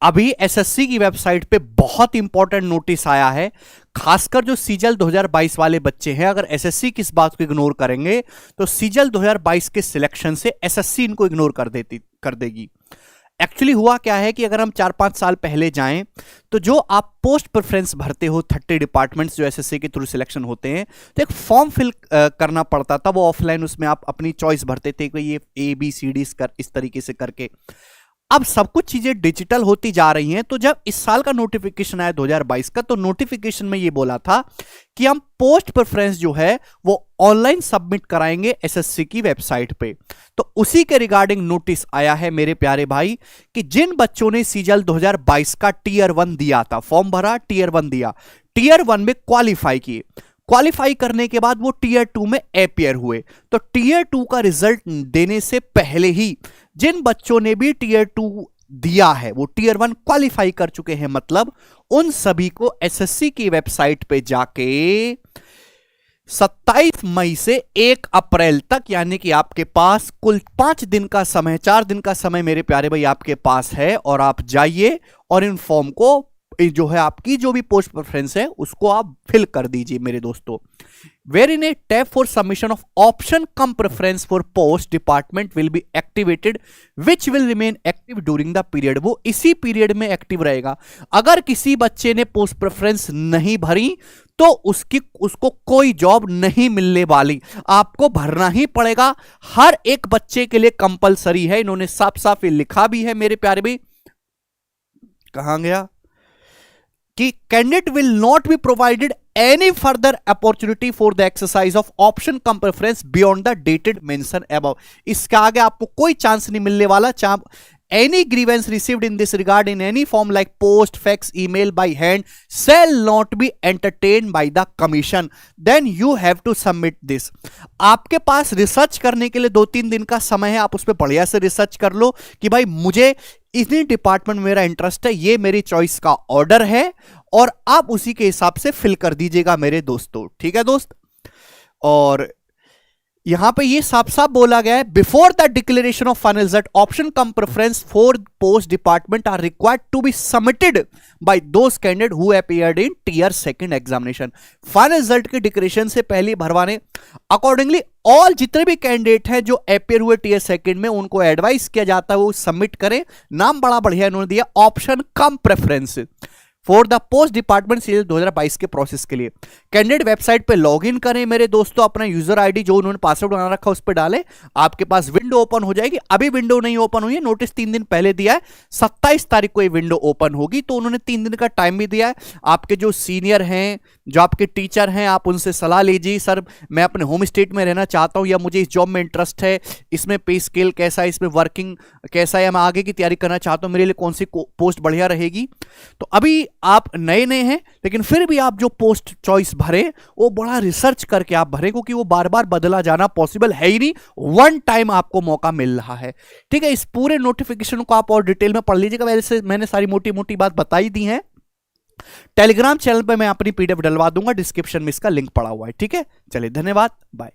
अभी एसएससी की वेबसाइट पे बहुत इंपॉर्टेंट नोटिस आया है, खासकर जो सीजल 2022 वाले बच्चे हैं। अगर एसएससी किस बात को इग्नोर करेंगे तो सीजल 2022 के सिलेक्शन से एसएससी इनको इग्नोर कर देगी। एक्चुअली हुआ क्या है कि अगर हम 4-5 साल पहले जाएं तो जो आप पोस्ट प्रेफरेंस भरते हो 30 डिपार्टमेंट्स जो एसएससी के थ्रू सिलेक्शन होते हैं, तो एक फॉर्म फिल करना पड़ता था, वो ऑफलाइन, उसमें आप अपनी चॉइस भरते थे कि ये ABCD इस तरीके से करके। अब सब कुछ चीजें डिजिटल होती जा रही हैं। तो जब इस साल का नोटिफिकेशन आया 2022 का, तो नोटिफिकेशन में ये बोला था कि हम पोस्ट प्रेफरेंस जो है वो ऑनलाइन सबमिट कराएंगे एसएससी की वेबसाइट पे। तो उसी के रिगार्डिंग नोटिस आया है मेरे प्यारे भाई कि जिन बच्चों ने सीजल 2022 का टियर 1 दिया था, फॉर्म भरा, टियर 1 दिया, टियर 1 में क्वालिफाई किए, क्वालिफाई करने के बाद वो टियर 2 में अपीयर हुए, तो टियर 2 का रिजल्ट देने से पहले ही जिन बच्चों ने भी टियर 2 दिया है वो टियर 1 क्वालिफाई कर चुके हैं। मतलब उन सभी को एसएससी की वेबसाइट पे जाके 27 मई से 1 अप्रैल तक, यानी कि आपके पास कुल 5 दिन का समय, 4 दिन का समय मेरे प्यारे भाई आपके पास है, और आप जाइए और इन फॉर्म को जो है आपकी जो भी पोस्ट प्रेफरेंस है उसको आप फिल कर दीजिए मेरे दोस्तों। Where in a tab for submission of option cum preference for post department will be activated which will remain active during the period. वो इसी पीरियड में एक्टिव रहेगा। अगर किसी बच्चे ने पोस्ट प्रेफरेंस नहीं भरी तो उसको कोई जॉब नहीं मिलने वाली, आपको भरना ही पड़ेगा। हर एक बच्चे के लिए कंपलसरी है, इन्होंने साफ साफ लिखा भी है मेरे प्यारे भाई। कहां गया कि candidate will not be provided any further opportunity for the exercise of option cum preference beyond the dated mention above. इसके आगे आपको कोई चांस नहीं मिलने वाला। Any grievance received in this regard in any form like post, fax, email, by hand shall not be entertained by the commission. Then you have to submit this. आपके पास research करने के लिए 2-3 दिन का समय है। आप उस पर बढ़िया से रिसर्च कर लो कि भाई मुझे इतनी डिपार्टमेंट में मेरा इंटरेस्ट है, ये मेरी चॉइस का ऑर्डर है, और आप उसी के हिसाब से फिल कर दीजिएगा मेरे दोस्तों। ठीक है दोस्त। और यहां पे ये साफ साफ बोला गया है, before the declaration of final result option cum preference for post department are required to be submitted by those candidate who appeared in tier 2 examination. Final result के डिक्लेरेशन से पहले भरवाने अकॉर्डिंगली ऑल जितने भी कैंडिडेट हैं जो appear हुए tier 2 में, उनको एडवाइस किया जाता है वो सबमिट करें। नाम बड़ा बढ़िया इन्होंने दिया, option cum preference for the post department season 2022 के प्रोसेस के लिए। कैंडिडेट वेबसाइट पे लॉगिन करें मेरे दोस्तों, अपना यूजर आईडी जो उन्होंने पासवर्ड बना रखा उस पर डालें, आपके पास विंडो ओपन हो जाएगी। अभी विंडो नहीं ओपन हुई है, नोटिस 3 दिन पहले दिया है, 27 तारीख को ये विंडो ओपन होगी। तो उन्होंने 3 दिन का टाइम भी दिया है। आपके जो सीनियर हैं, जो आपके टीचर हैं, आप उनसे सलाह लीजिए, सर मैं अपने होम स्टेट में रहना चाहता हूं, या मुझे इस जॉब में इंटरेस्ट है, इसमें पे स्केल कैसा है, इसमें वर्किंग कैसा है, या मैं आगे की तैयारी करना चाहता हूं, मेरे लिए कौन सी पोस्ट बढ़िया रहेगी। तो अभी आप नए नए हैं, लेकिन फिर भी आप जो पोस्ट चॉइस भरे वो बड़ा रिसर्च करके आप भरे, क्योंकि वो बार बार बदला जाना पॉसिबल है ही नहीं, वन टाइम आपको मौका मिल रहा है। ठीक है, इस पूरे नोटिफिकेशन को आप और डिटेल में पढ़ लीजिएगा। वैसे मैंने सारी मोटी मोटी बात बताई दी है। टेलीग्राम चैनल पे मैं अपनी PDF डलवा दूंगा, डिस्क्रिप्शन में इसका लिंक पड़ा हुआ है। ठीक है, चलिए धन्यवाद, बाय।